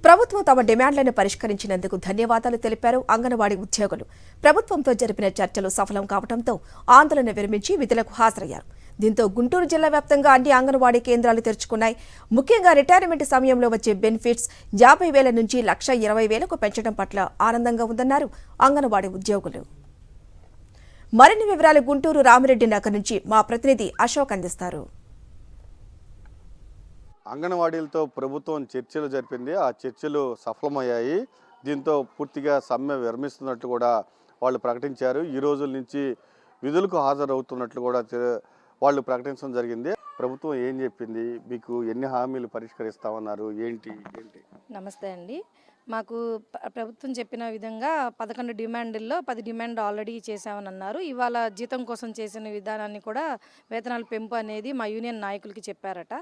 ప్రభుత్వం తమ డిమాండ్లను పరిష్కరించినందుకు ధన్యవాదాలు తెలిపారు అంగన్వాడీ ఉద్యోగులు. ప్రభుత్వంతో జరిపిన చర్చలు సఫలం కావడంతో ఆందోళన విరమించి విధులకు హాజరయ్యారు. దీంతో గుంటూరు జిల్లా వ్యాప్తంగా అన్ని అంగన్వాడీ కేంద్రాలు తెరుచుకున్నాయి. ముఖ్యంగా రిటైర్మెంట్ సమయంలో వచ్చే బెనిఫిట్స్ 50,000 నుంచి 1,20,000కు పెంచడం పట్ల ఆనందంగా ఉందన్నారు అంగన్వాడీ ఉద్యోగులు. మరిన్ని వివరాలు గుంటూరు రామిరెడ్డి నగర్ నుంచి మా ప్రతినిధి అశోక్ అందిస్తారు. అంగన్వాడీలతో ప్రభుత్వం చర్చలు జరిపింది. ఆ చర్చలు సఫలమయ్యాయి. దీంతో పూర్తిగా సమ్మె విరమిస్తున్నట్లు కూడా వాళ్ళు ప్రకటించారు. ఈ రోజుల నుంచి విధులకు హాజరవుతున్నట్లు కూడా వాళ్ళు ప్రకటించడం జరిగింది. ప్రభుత్వం ఏం చెప్పింది, మీకు ఎన్ని హామీలు పరిష్కరిస్తామన్నారు, ఏంటి? నమస్తే అండి. మాకు ప్రభుత్వం చెప్పిన విధంగా 11 డిమాండ్ల్లో 10 డిమాండ్ ఆల్రెడీ చేసామని అన్నారు. ఇవాళ జీతం కోసం చేసిన విధానాన్ని కూడా వేతనాల పెంపు అనేది మా యూనియన్ నాయకులకి చెప్పారట.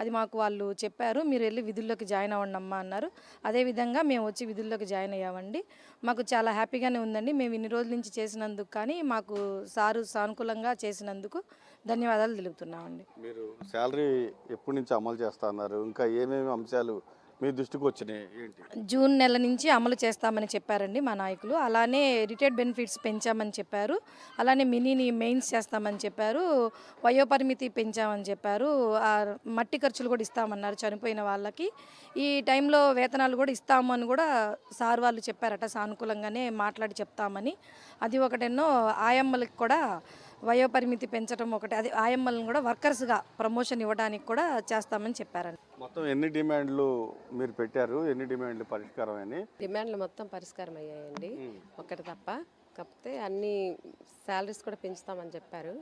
అది మాకు వాళ్ళు చెప్పారు, మీరు వెళ్ళి విధుల్లోకి జాయిన్ అవ్వండి అమ్మా అన్నారు. అదేవిధంగా మేము వచ్చి విధుల్లోకి జాయిన్ అయ్యామండి. మాకు చాలా హ్యాపీగానే ఉందండి. మేము ఇన్ని రోజుల నుంచి చేసినందుకు కానీ మాకు సారు సానుకూలంగా చేసినందుకు ధన్యవాదాలు తెలుపుతున్నామండి. మీరు శాలరీ ఎప్పటి నుంచి అమలు చేస్తా అన్నారు, ఇంకా ఏమేమి అంశాలు మీ దృష్టికి వచ్చినాయి, ఏంటి? జూన్ నెల నుంచి అమలు చేస్తామని చెప్పారండి మా నాయకులు. అలానే రిటైర్డ్ బెనిఫిట్స్ పెంచామని చెప్పారు. అలానే మినీని మెయిన్స్ చేస్తామని చెప్పారు. వయోపరిమితి పెంచామని చెప్పారు. మట్టి ఖర్చులు కూడా ఇస్తామన్నారు చనిపోయిన వాళ్ళకి. ఈ టైంలో వేతనాలు కూడా ఇస్తామని కూడా సార్ వాళ్ళు చెప్పారట. సానుకూలంగానే మాట్లాడి చెప్తామని. అది ఒకటెన్నో ఆయమ్మలకి కూడా వయోపరిమితి పెంచడం ఒకటి, అది ఆయమ్మలను కూడా వర్కర్స్గా ప్రమోషన్ ఇవ్వడానికి కూడా చేస్తామని చెప్పారండి. మొత్తం ఎన్ని డిమాండ్లు మీరు పెట్టారు, ఎన్ని డిమాండ్లు పరిష్కారం అని? డిమాండ్లు మొత్తం పరిష్కారం అయ్యాయండి, ఒకటి తప్ప. కాకపోతే అన్ని శాలరీస్ కూడా పెంచుతామని చెప్పారు.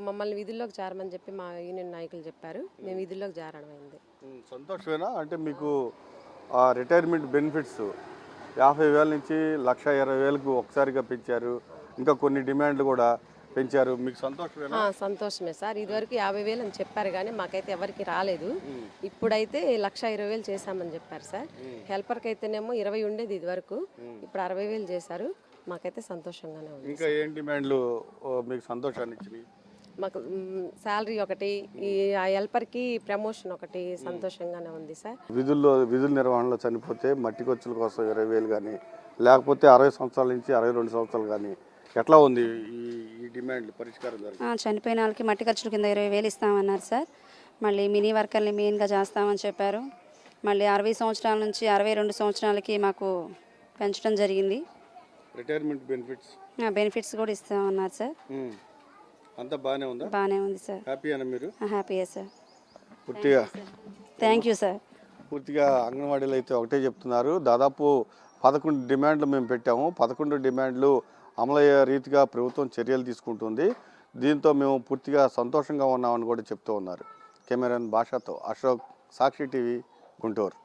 మమ్మల్ని విధుల్లోకి చేరమని చెప్పి మా యూనియన్ నాయకులు చెప్పారు. మేము విధుల్లోకి చేరడం అయింది. సంతోషమేనా? అంటే మీకు రిటైర్మెంట్ బెనిఫిట్స్ 50,000 నుంచి 1,20,000కు ఒకసారిగా పెంచారు. ఇంకా కొన్ని డిమాండ్లు కూడా పెంచారు. మీకు సంతోషమేనా? సంతోషమే సార్. ఇదివరకు 50,000 అని చెప్పారు కానీ మాకైతే ఎవరికి రాలేదు. ఇప్పుడైతే 1,20,000 చేశామని చెప్పారు సార్. హెల్పర్కి అయితేనేమో 20 ఉండేది ఇదివరకు, ఇప్పుడు 60,000 చేశారు. మాకైతే సంతోషంగానే ఉంది. ఇంకా ఏం డిమాండ్లు మీకు సంతోషాన్ని ఇచ్చినాయి? మాకు శాలరీ ఒకటి, ఆ హెల్పర్కి ప్రమోషన్ ఒకటి సంతోషంగానే ఉంది సార్. విధుల నిర్వహణలో చనిపోతే మట్టి ఖర్చుల కోసం 20,000 కానీ, లేకపోతే 60 సంవత్సరాల నుంచి 62 సంవత్సరాలు కానీ, ఎట్లా ఉంది ఈ డిమాండ్లు పరిష్కారం? చనిపోయిన వాళ్ళకి మట్టి ఖర్చుల కింద 20,000 ఇస్తామన్నారు సార్. మళ్ళీ మినీ వర్కర్ని మెయిన్గా చేస్తామని చెప్పారు. మళ్ళీ 60 సంవత్సరాల నుంచి 62 సంవత్సరాలకి మాకు పెంచడం జరిగింది. రిటైర్మెంట్ బెనిఫిట్స్ కూడా ఇస్తామన్నారు సార్. అంతా బాగానే ఉందా? బాగానే ఉంది సార్. హ్యాపీయేనా మీరు? హ్యాపీయే సార్. పూర్తిగా థ్యాంక్ యూ సార్. పూర్తిగా అంగన్వాడీలు అయితే ఒకటే చెప్తున్నారు. దాదాపు 11 డిమాండ్లు మేము పెట్టాము. 11 డిమాండ్లు అమలయ్యే రీతిగా ప్రభుత్వం చర్యలు తీసుకుంటుంది. దీంతో మేము పూర్తిగా సంతోషంగా ఉన్నామని కూడా చెప్తూ ఉన్నారు. కెమెరామెన్ భాషతో అశోక్, సాక్షి టీవీ, గుంటూరు.